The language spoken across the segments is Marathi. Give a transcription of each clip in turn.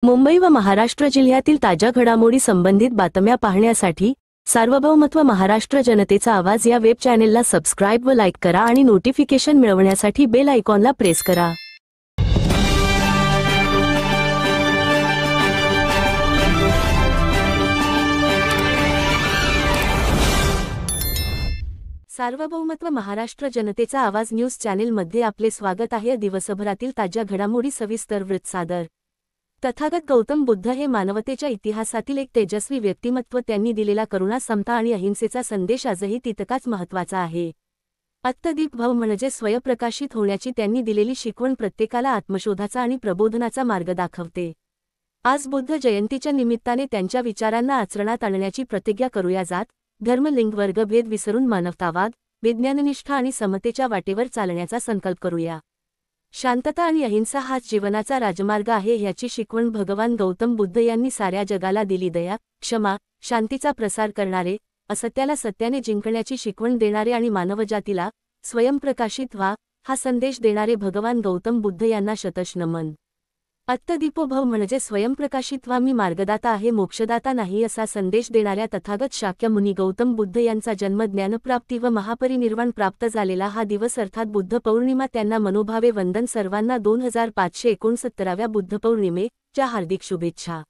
मुंबई व महाराष्ट्र जिल्ह्यातील ताज्या घडामोडी संबंधित बातम्या पाहण्यासाठी सार्वभौमत्व महाराष्ट्र जनतेचा आवाज या वेब चॅनेलला सबस्क्राइब व लाईक करा आणि नोटिफिकेशन मिळवण्यासाठी बेल आयकॉनला प्रेस करा। सार्वभौमत्व महाराष्ट्र जनतेचा आवाज न्यूज चॅनेलमध्ये आपले स्वागत आहे। दिवसभरातील ताज्या घडामोडी सविस्तर वृत्त सादर। तथागत गौतम बुद्ध हे मानवतेच्या इतिहासातील एक तेजस्वी व्यक्तिमत्व। त्यांनी दिलेला करुणा, समता आणि अहिंसेचा संदेश आजही तितकाच महत्त्वाचा आहे। आत्मदीपभाव म्हणजे स्वयंप्रकाशित होण्याची त्यांनी दिलेली शिकवण प्रत्येकाला आत्मशोधाचा आणि प्रबोधनाचा मार्ग दाखवते। आज बुद्ध जयंतीच्या निमित्ताने त्यांच्या विचारांना आचरणात आणण्याची प्रतिज्ञा करूया। जात, धर्म, लिंग, वर्गभेद विसरून मानवतावाद, विज्ञाननिष्ठा आणि समतेच्या वाटेवर चालण्याचा संकल्प करूया। शांतता आणि अहिंसा हाच जीवनाचा राजमार्ग आहे ह्याची शिकवण भगवान गौतम बुद्ध यांनी साऱ्या जगाला दिली। दया, क्षमा, शांतीचा प्रसार करणारे, असत्याला सत्याने जिंकण्याची शिकवण देणारे आणि मानवजातीला स्वयंप्रकाशित व्हा हा संदेश देणारे भगवान गौतम बुद्ध यांना शतश नमन। आत्मदीपोभव म्हणजे स्वयंप्रकाशित व्हा, मी मार्गदाता आहे, मोक्षदाता नाही असा संदेश देणाऱ्या तथागत शाक्य मुनी गौतम बुद्ध यांचा जन्म, ज्ञानप्राप्ती व महापरिनिर्वाण प्राप्त झालेला हा दिवस अर्थात बुद्ध पौर्णिमा। त्यांना मनोभावे वंदन। सर्वांना 2569व्या बुद्ध पौर्णिमेच्या हार्दिक शुभेच्छा।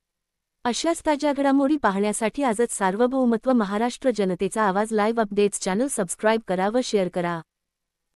अशाच ताज्या घडामोडी पाहण्यासाठी आजच सार्वभौमत्व महाराष्ट्र जनतेचा आवाज लाईव्ह अपडेट्स चॅनल सबस्क्राइब करा व शेअर करा।